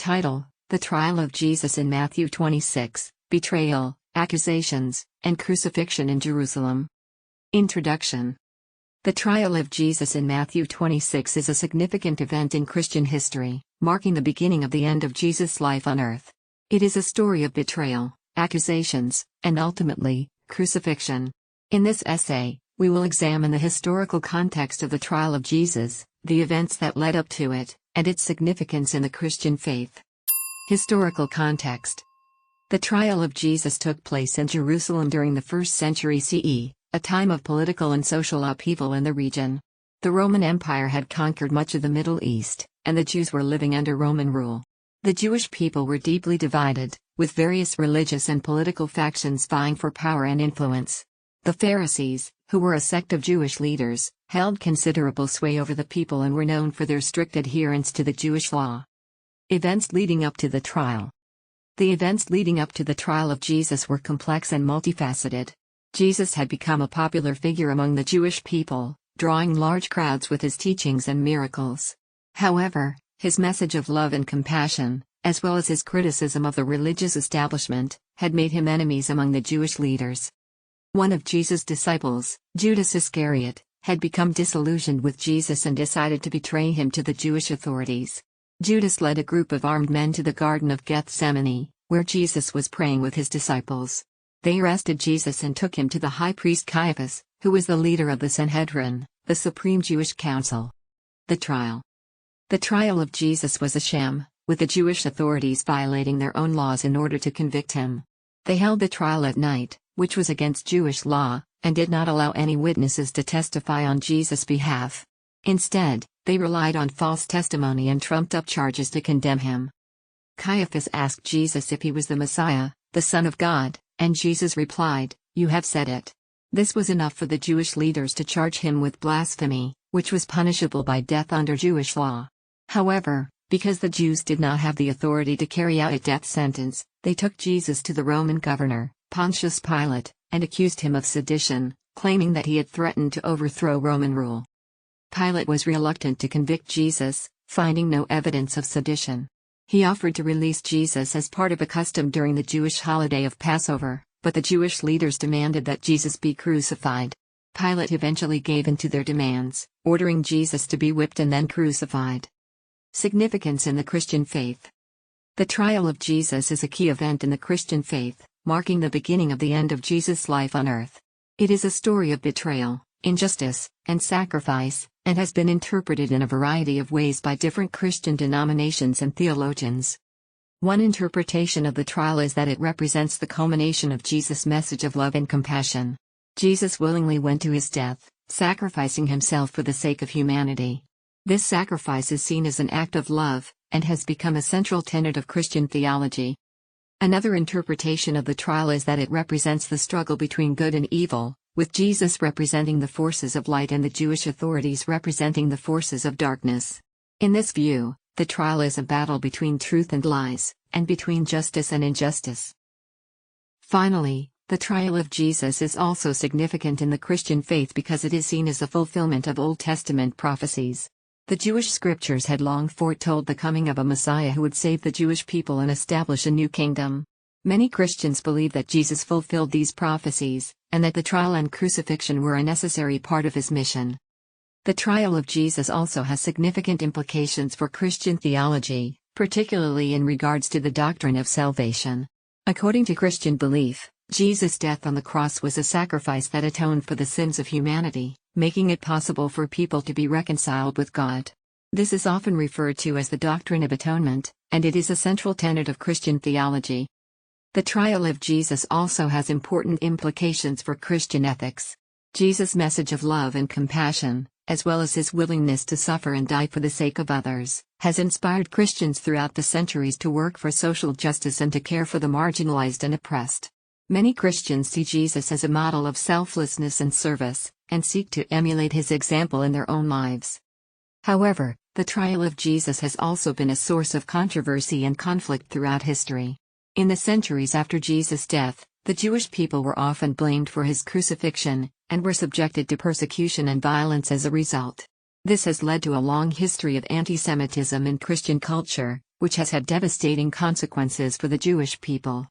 Title: The Trial of Jesus in Matthew 26, Betrayal, Accusations, and Crucifixion in Jerusalem. Introduction. The trial of Jesus in Matthew 26 is a significant event in Christian history, marking the beginning of the end of Jesus' life on earth. It is a story of betrayal, accusations, and ultimately, crucifixion. In this essay, we will examine the historical context of the trial of Jesus, the events that led up to it, and its significance in the Christian faith. Historical context. The trial of Jesus took place in Jerusalem during the 1st century CE, a time of political and social upheaval in the region. The Roman Empire had conquered much of the Middle East, and the Jews were living under Roman rule. The Jewish people were deeply divided, with various religious and political factions vying for power and influence. The Pharisees, who were a sect of Jewish leaders, held considerable sway over the people and were known for their strict adherence to the Jewish law. Events leading up to the trial. The events leading up to the trial of Jesus were complex and multifaceted. Jesus had become a popular figure among the Jewish people, drawing large crowds with his teachings and miracles. However, his message of love and compassion, as well as his criticism of the religious establishment, had made him enemies among the Jewish leaders. One of Jesus' disciples, Judas Iscariot, had become disillusioned with Jesus and decided to betray him to the Jewish authorities. Judas led a group of armed men to the Garden of Gethsemane, where Jesus was praying with his disciples. They arrested Jesus and took him to the high priest Caiaphas, who was the leader of the Sanhedrin, the supreme Jewish council. The trial. The trial of Jesus was a sham, with the Jewish authorities violating their own laws in order to convict him. They held the trial at night, which was against Jewish law, and did not allow any witnesses to testify on Jesus' behalf. Instead, they relied on false testimony and trumped-up charges to condemn him. Caiaphas asked Jesus if he was the Messiah, the Son of God, and Jesus replied, "You have said it." This was enough for the Jewish leaders to charge him with blasphemy, which was punishable by death under Jewish law. However, because the Jews did not have the authority to carry out a death sentence, they took Jesus to the Roman governor, Pontius Pilate, and accused him of sedition, claiming that he had threatened to overthrow Roman rule. Pilate was reluctant to convict Jesus, finding no evidence of sedition. He offered to release Jesus as part of a custom during the Jewish holiday of Passover, but the Jewish leaders demanded that Jesus be crucified. Pilate eventually gave in to their demands, ordering Jesus to be whipped and then crucified. Significance in the Christian faith. The trial of Jesus is a key event in the Christian faith, marking the beginning of the end of Jesus' life on earth. It is a story of betrayal, injustice, and sacrifice, and has been interpreted in a variety of ways by different Christian denominations and theologians. One interpretation of the trial is that it represents the culmination of Jesus' message of love and compassion. Jesus willingly went to his death, sacrificing himself for the sake of humanity. This sacrifice is seen as an act of love, and has become a central tenet of Christian theology. Another interpretation of the trial is that it represents the struggle between good and evil, with Jesus representing the forces of light and the Jewish authorities representing the forces of darkness. In this view, the trial is a battle between truth and lies, and between justice and injustice. Finally, the trial of Jesus is also significant in the Christian faith because it is seen as a fulfillment of Old Testament prophecies. The Jewish scriptures had long foretold the coming of a Messiah who would save the Jewish people and establish a new kingdom. Many Christians believe that Jesus fulfilled these prophecies, and that the trial and crucifixion were a necessary part of his mission. The trial of Jesus also has significant implications for Christian theology, particularly in regards to the doctrine of salvation. According to Christian belief, Jesus' death on the cross was a sacrifice that atoned for the sins of humanity, making it possible for people to be reconciled with God. This is often referred to as the doctrine of atonement, and it is a central tenet of Christian theology. The trial of Jesus also has important implications for Christian ethics. Jesus' message of love and compassion, as well as his willingness to suffer and die for the sake of others, has inspired Christians throughout the centuries to work for social justice and to care for the marginalized and oppressed. Many Christians see Jesus as a model of selflessness and service, and seek to emulate his example in their own lives. However, the trial of Jesus has also been a source of controversy and conflict throughout history. In the centuries after Jesus' death, the Jewish people were often blamed for his crucifixion, and were subjected to persecution and violence as a result. This has led to a long history of anti-Semitism in Christian culture, which has had devastating consequences for the Jewish people.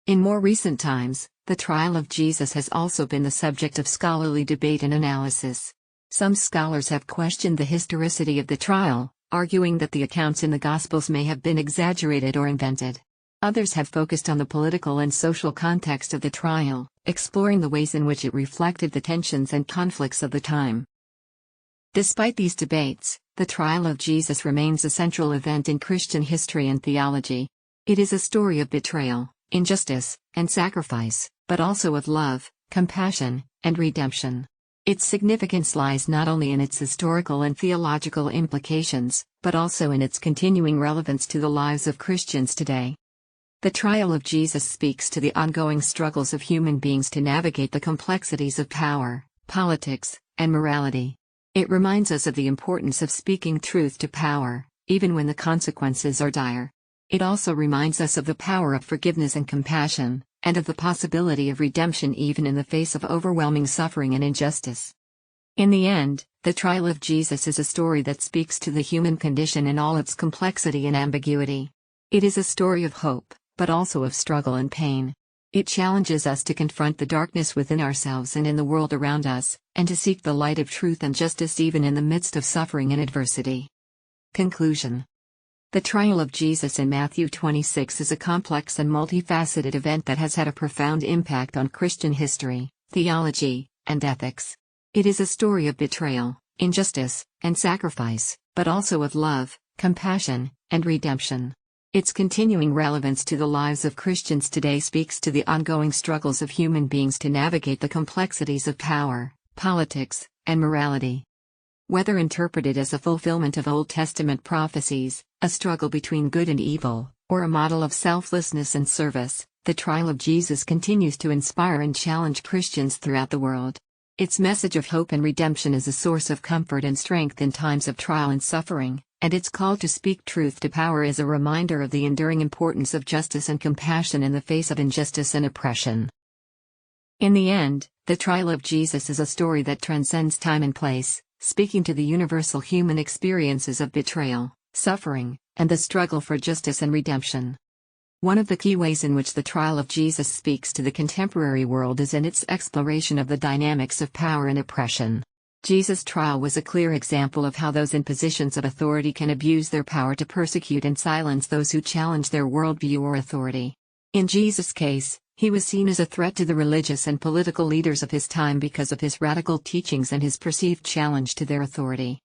In more recent times, the trial of Jesus has also been the subject of scholarly debate and analysis. Some scholars have questioned the historicity of the trial, arguing that the accounts in the Gospels may have been exaggerated or invented. Others have focused on the political and social context of the trial, exploring the ways in which it reflected the tensions and conflicts of the time. Despite these debates, the trial of Jesus remains a central event in Christian history and theology. It is a story of betrayal, injustice, and sacrifice, but also of love, compassion, and redemption. Its significance lies not only in its historical and theological implications, but also in its continuing relevance to the lives of Christians today. The trial of Jesus speaks to the ongoing struggles of human beings to navigate the complexities of power, politics, and morality. It reminds us of the importance of speaking truth to power, even when the consequences are dire. It also reminds us of the power of forgiveness and compassion, and of the possibility of redemption even in the face of overwhelming suffering and injustice. In the end, the trial of Jesus is a story that speaks to the human condition in all its complexity and ambiguity. It is a story of hope, but also of struggle and pain. It challenges us to confront the darkness within ourselves and in the world around us, and to seek the light of truth and justice even in the midst of suffering and adversity. Conclusion. The trial of Jesus in Matthew 26 is a complex and multifaceted event that has had a profound impact on Christian history, theology, and ethics. It is a story of betrayal, injustice, and sacrifice, but also of love, compassion, and redemption. Its continuing relevance to the lives of Christians today speaks to the ongoing struggles of human beings to navigate the complexities of power, politics, and morality. Whether interpreted as a fulfillment of Old Testament prophecies, a struggle between good and evil, or a model of selflessness and service, the trial of Jesus continues to inspire and challenge Christians throughout the world. Its message of hope and redemption is a source of comfort and strength in times of trial and suffering, and its call to speak truth to power is a reminder of the enduring importance of justice and compassion in the face of injustice and oppression. In the end, the trial of Jesus is a story that transcends time and place, speaking to the universal human experiences of betrayal, suffering, and the struggle for justice and redemption. One of the key ways in which the trial of Jesus speaks to the contemporary world is in its exploration of the dynamics of power and oppression. Jesus' trial was a clear example of how those in positions of authority can abuse their power to persecute and silence those who challenge their worldview or authority. In Jesus' case, he was seen as a threat to the religious and political leaders of his time because of his radical teachings and his perceived challenge to their authority.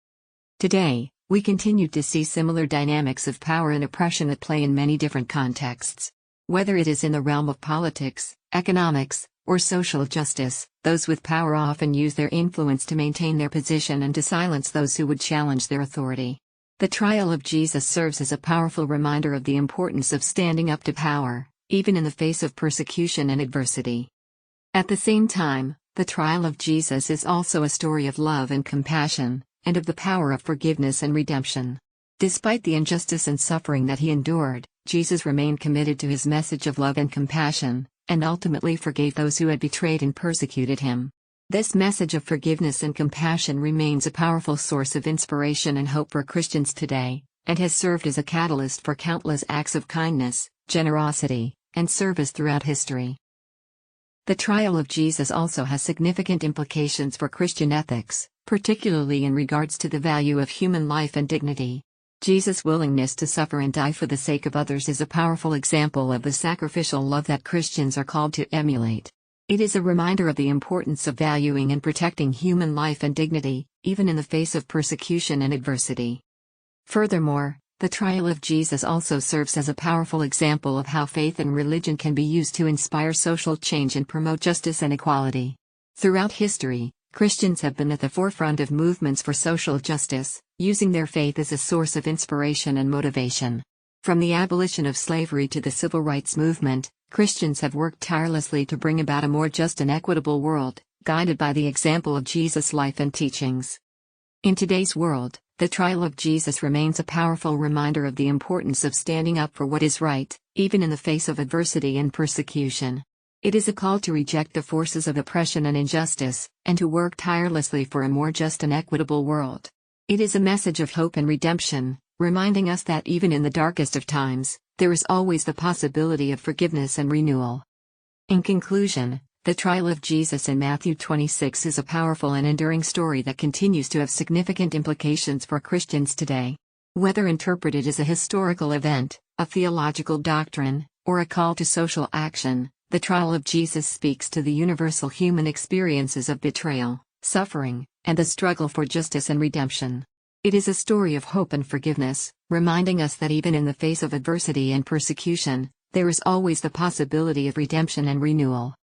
Today, we continue to see similar dynamics of power and oppression at play in many different contexts. Whether it is in the realm of politics, economics, or social justice, those with power often use their influence to maintain their position and to silence those who would challenge their authority. The trial of Jesus serves as a powerful reminder of the importance of standing up to power, even in the face of persecution and adversity. At the same time, the trial of Jesus is also a story of love and compassion, and of the power of forgiveness and redemption. Despite the injustice and suffering that he endured, Jesus remained committed to his message of love and compassion, and ultimately forgave those who had betrayed and persecuted him. This message of forgiveness and compassion remains a powerful source of inspiration and hope for Christians today, and has served as a catalyst for countless acts of kindness, generosity, and service throughout history. The trial of Jesus also has significant implications for Christian ethics, particularly in regards to the value of human life and dignity. Jesus' willingness to suffer and die for the sake of others is a powerful example of the sacrificial love that Christians are called to emulate. It is a reminder of the importance of valuing and protecting human life and dignity, even in the face of persecution and adversity. Furthermore, the trial of Jesus also serves as a powerful example of how faith and religion can be used to inspire social change and promote justice and equality. Throughout history, Christians have been at the forefront of movements for social justice, using their faith as a source of inspiration and motivation. From the abolition of slavery to the civil rights movement, Christians have worked tirelessly to bring about a more just and equitable world, guided by the example of Jesus' life and teachings. In today's world, the trial of Jesus remains a powerful reminder of the importance of standing up for what is right, even in the face of adversity and persecution. It is a call to reject the forces of oppression and injustice, and to work tirelessly for a more just and equitable world. It is a message of hope and redemption, reminding us that even in the darkest of times, there is always the possibility of forgiveness and renewal. In conclusion, the trial of Jesus in Matthew 26 is a powerful and enduring story that continues to have significant implications for Christians today. Whether interpreted as a historical event, a theological doctrine, or a call to social action, the trial of Jesus speaks to the universal human experiences of betrayal, suffering, and the struggle for justice and redemption. It is a story of hope and forgiveness, reminding us that even in the face of adversity and persecution, there is always the possibility of redemption and renewal.